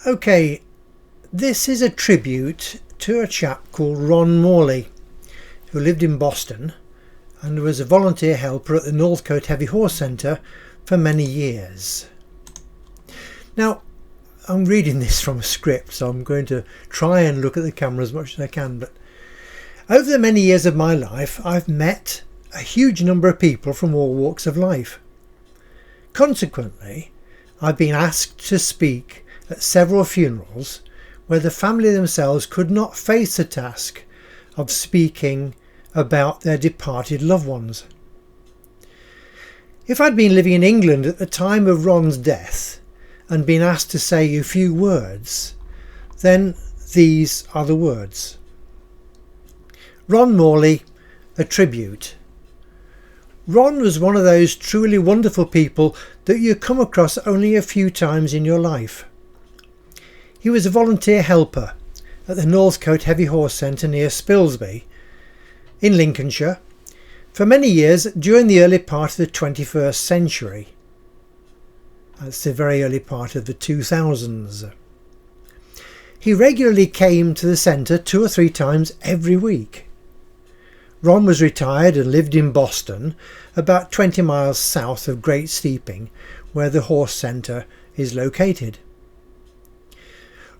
Okay, this is a tribute to a chap called Ron Morley, who lived in Boston and was a volunteer helper at the Northcote Heavy Horse Centre for many years. Now, I'm reading this from a script, so I'm going to try and look at the camera as much as I can, but over the many years of my life, I've met a huge number of people from all walks of life. Consequently, I've been asked to speak at several funerals where the family themselves could not face the task of speaking about their departed loved ones. If I'd been living in England at the time of Ron's death and been asked to say a few words, then these are the words. Ron Morley, a tribute. Ron was one of those truly wonderful people that you come across only a few times in your life. He was a volunteer helper at the Northcote Heavy Horse Centre near Spilsby in Lincolnshire for many years during the early part of the 21st century. That's the very early part of the 2000s. He regularly came to the centre 2 or 3 times every week. Ron was retired and lived in Boston, about 20 miles south of Great Steeping, where the horse centre is located.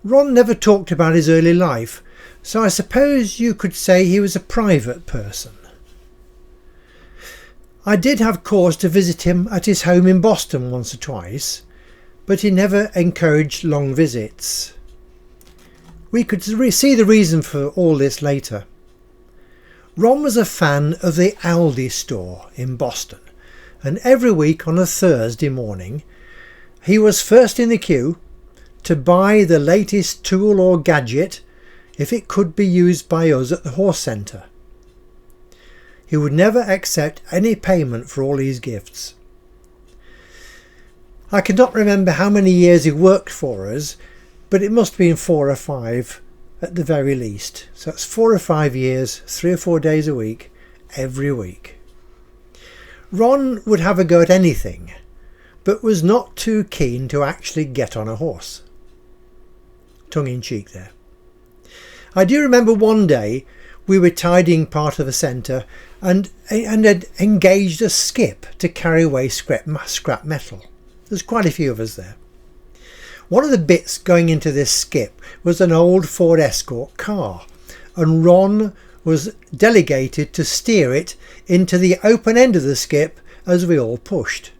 Ron never talked about his early life, so I suppose you could say he was a private person. I did have cause to visit him at his home in Boston once or twice, but he never encouraged long visits. We could see the reason for all this later. Ron was a fan of the Aldi store in Boston, and every week on a Thursday morning he was first in the queue to buy the latest tool or gadget if it could be used by us at the horse centre. He would never accept any payment for all his gifts. I cannot remember how many years he worked for us, but it must have been 4 or 5 at the very least. So that's 4 or 5 years, 3 or 4 days a week, every week. Ron would have a go at anything, but was not too keen to actually get on a horse. Tongue in cheek there. I do remember one day we were tidying part of a centre and had engaged a skip to carry away scrap metal. There's quite a few of us there. One of the bits going into this skip was an old Ford Escort car, and Ron was delegated to steer it into the open end of the skip as we all pushed.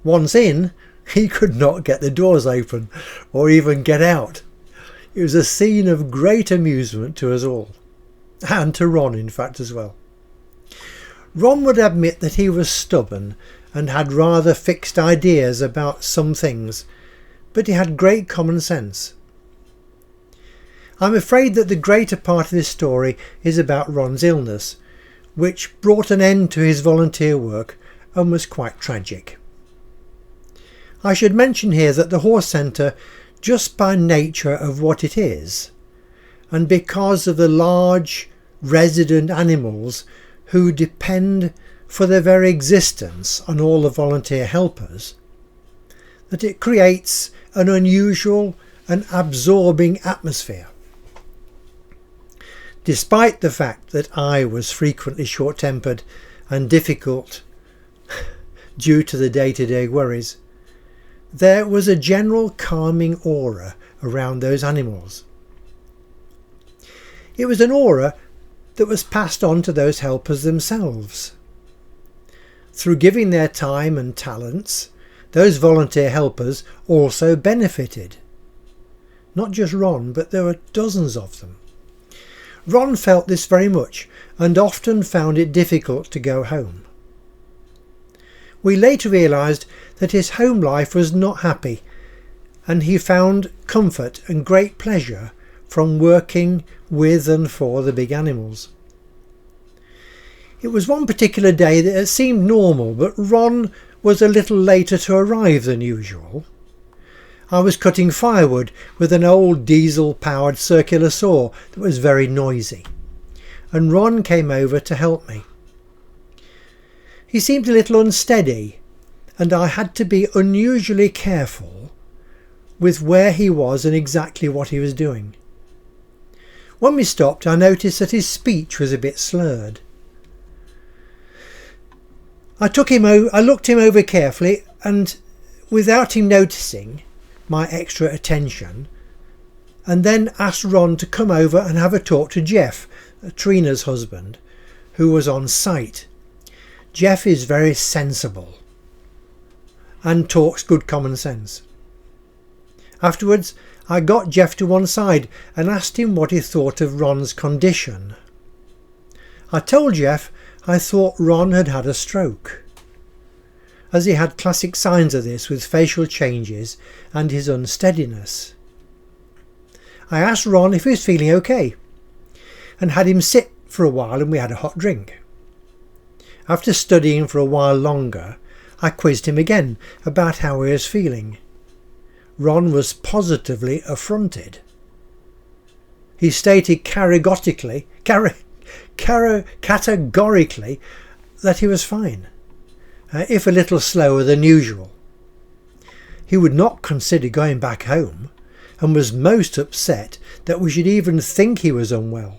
Once in, he could not get the doors open or even get out. It was a scene of great amusement to us all, and to Ron in fact as well. Ron would admit that he was stubborn and had rather fixed ideas about some things, but he had great common sense. I'm afraid that the greater part of this story is about Ron's illness, which brought an end to his volunteer work and was quite tragic. I should mention here that the horse centre, just by nature of what it is, and because of the large resident animals who depend for their very existence on all the volunteer helpers, that it creates an unusual and absorbing atmosphere. Despite the fact that I was frequently short-tempered and difficult due to the day-to-day worries, there was a general calming aura around those animals. It was an aura that was passed on to those helpers themselves. Through giving their time and talents, those volunteer helpers also benefited. Not just Ron, but there were dozens of them. Ron felt this very much and often found it difficult to go home. We later realised that his home life was not happy, and he found comfort and great pleasure from working with and for the big animals. It was one particular day that it seemed normal, but Ron was a little later to arrive than usual. I was cutting firewood with an old diesel-powered circular saw that was very noisy, and Ron came over to help me. He seemed a little unsteady, and I had to be unusually careful with where he was and exactly what he was doing. When we stopped, I noticed that his speech was a bit slurred. I looked him over carefully, and without him noticing my extra attention, and then asked Ron to come over and have a talk to Jeff, Trina's husband, who was on site. Jeff is very sensible and talks good common sense. Afterwards, I got Jeff to one side and asked him what he thought of Ron's condition. I told Jeff I thought Ron had had a stroke, as he had classic signs of this with facial changes and his unsteadiness. I asked Ron if he was feeling okay and had him sit for a while, and we had a hot drink. After studying for a while longer, I quizzed him again about how he was feeling. Ron was positively affronted. He stated categorically that he was fine, if a little slower than usual. He would not consider going back home, and was most upset that we should even think he was unwell.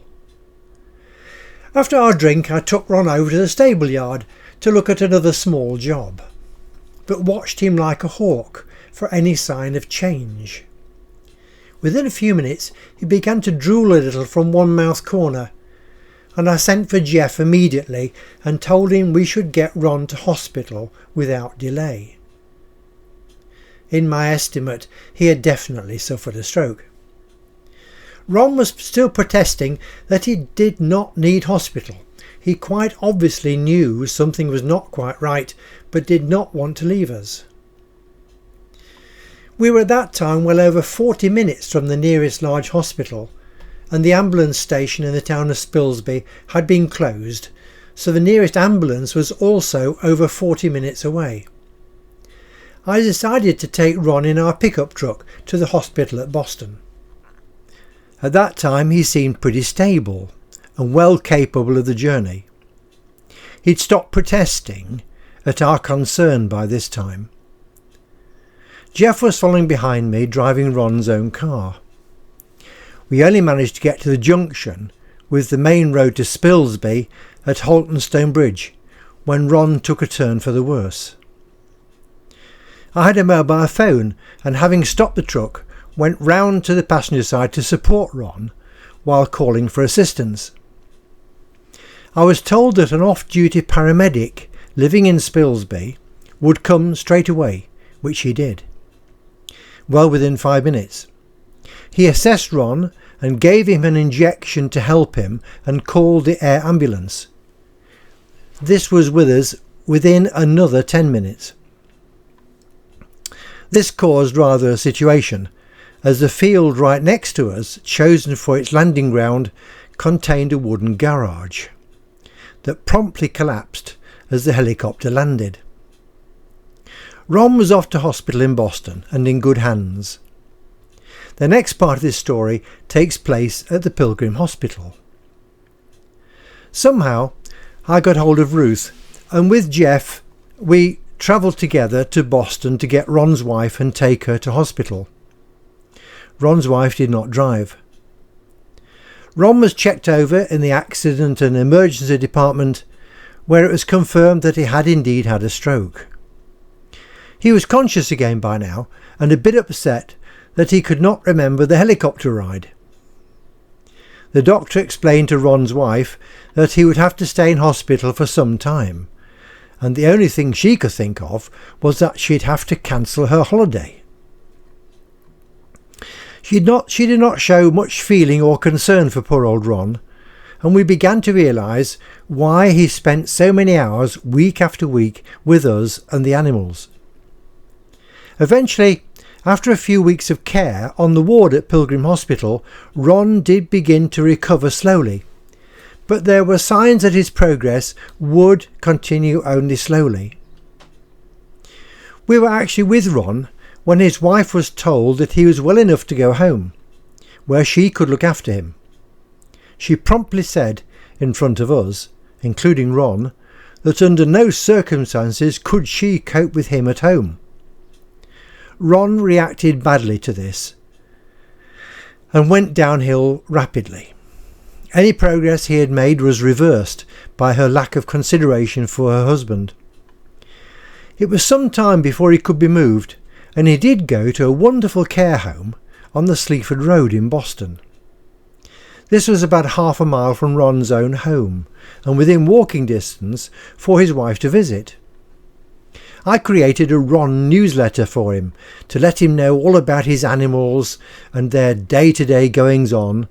After our drink, I took Ron over to the stable yard to look at another small job, but watched him like a hawk for any sign of change. Within a few minutes he began to drool a little from one mouth corner, and I sent for Jeff immediately and told him we should get Ron to hospital without delay. In my estimate, he had definitely suffered a stroke. Ron was still protesting that he did not need hospital. He quite obviously knew something was not quite right, but did not want to leave us. We were at that time well over 40 minutes from the nearest large hospital, and the ambulance station in the town of Spilsby had been closed, so the nearest ambulance was also over 40 minutes away. I decided to take Ron in our pickup truck to the hospital at Boston. At that time he seemed pretty stable and well capable of the journey. He'd stopped protesting at our concern by this time. Jeff was following behind me, driving Ron's own car. We only managed to get to the junction with the main road to Spilsby at Haltonstone Bridge when Ron took a turn for the worse. I had a mobile phone, and having stopped the truck, went round to the passenger side to support Ron while calling for assistance. I was told that an off-duty paramedic living in Spilsby would come straight away, which he did. Well within 5 minutes. He assessed Ron and gave him an injection to help him and called the air ambulance. This was with us within another 10 minutes. This caused rather a situation, as the field right next to us, chosen for its landing ground, contained a wooden garage that promptly collapsed as the helicopter landed. Ron was off to hospital in Boston and in good hands. The next part of this story takes place at the Pilgrim Hospital. Somehow I got hold of Ruth, and with Jeff we travelled together to Boston to get Ron's wife and take her to hospital. Ron's wife did not drive. Ron was checked over in the accident and emergency department, where it was confirmed that he had indeed had a stroke. He was conscious again by now, and a bit upset that he could not remember the helicopter ride. The doctor explained to Ron's wife that he would have to stay in hospital for some time, and the only thing she could think of was that she'd have to cancel her holiday. She did not show much feeling or concern for poor old Ron, and we began to realise why he spent so many hours week after week with us and the animals. Eventually, after a few weeks of care on the ward at Pilgrim Hospital, Ron did begin to recover slowly, but there were signs that his progress would continue only slowly. We were actually with Ron when his wife was told that he was well enough to go home, where she could look after him. She promptly said, in front of us, including Ron, that under no circumstances could she cope with him at home. Ron reacted badly to this and went downhill rapidly. Any progress he had made was reversed by her lack of consideration for her husband. It was some time before he could be moved, and he did go to a wonderful care home on the Sleaford Road in Boston. This was about half a mile from Ron's own home, and within walking distance for his wife to visit. I created a Ron newsletter for him to let him know all about his animals and their day-to-day goings-on,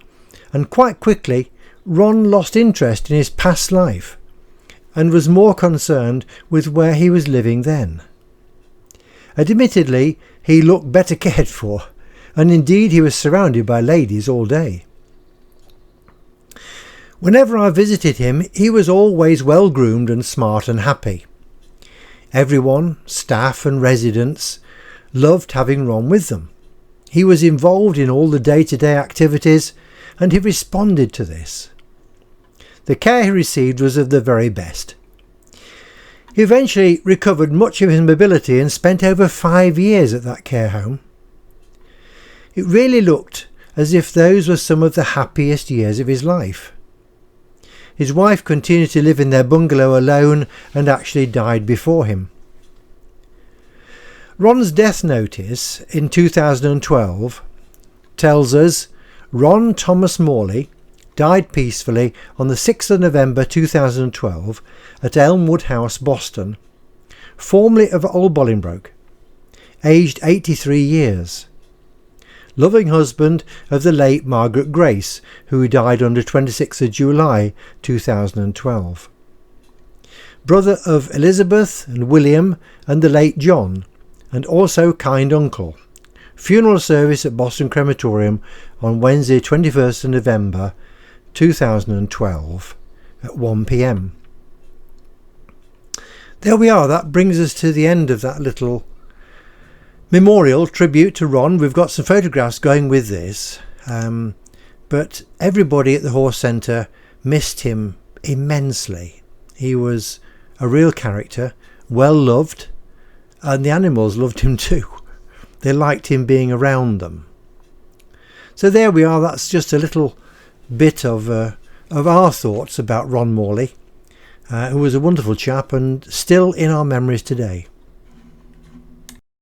and quite quickly Ron lost interest in his past life and was more concerned with where he was living then. Admittedly, he looked better cared for, and indeed he was surrounded by ladies all day. Whenever I visited him, he was always well groomed and smart and happy. Everyone, staff and residents, loved having Ron with them. He was involved in all the day-to-day activities, and he responded to this. The care he received was of the very best. He eventually recovered much of his mobility and spent over 5 years at that care home. It really looked as if those were some of the happiest years of his life. His wife continued to live in their bungalow alone and actually died before him. Ron's death notice in 2012 tells us Ron Thomas Morley died peacefully on the 6th of November 2012 at Elmwood House, Boston, formerly of Old Bolingbroke, aged 83 years. Loving husband of the late Margaret Grace, who died on the 26th of July 2012. Brother of Elizabeth and William and the late John, and also kind uncle. Funeral service at Boston Crematorium on Wednesday 21st of November 2012 at 1 p.m. There we are. That brings us to the end of that little memorial tribute to Ron. We've got some photographs going with this, but everybody at the Horse Centre missed him immensely. He was a real character, well loved, and the animals loved him too. They liked him being around them. So there we are. That's just a little bit of our thoughts about Ron Morley, who was a wonderful chap and still in our memories today.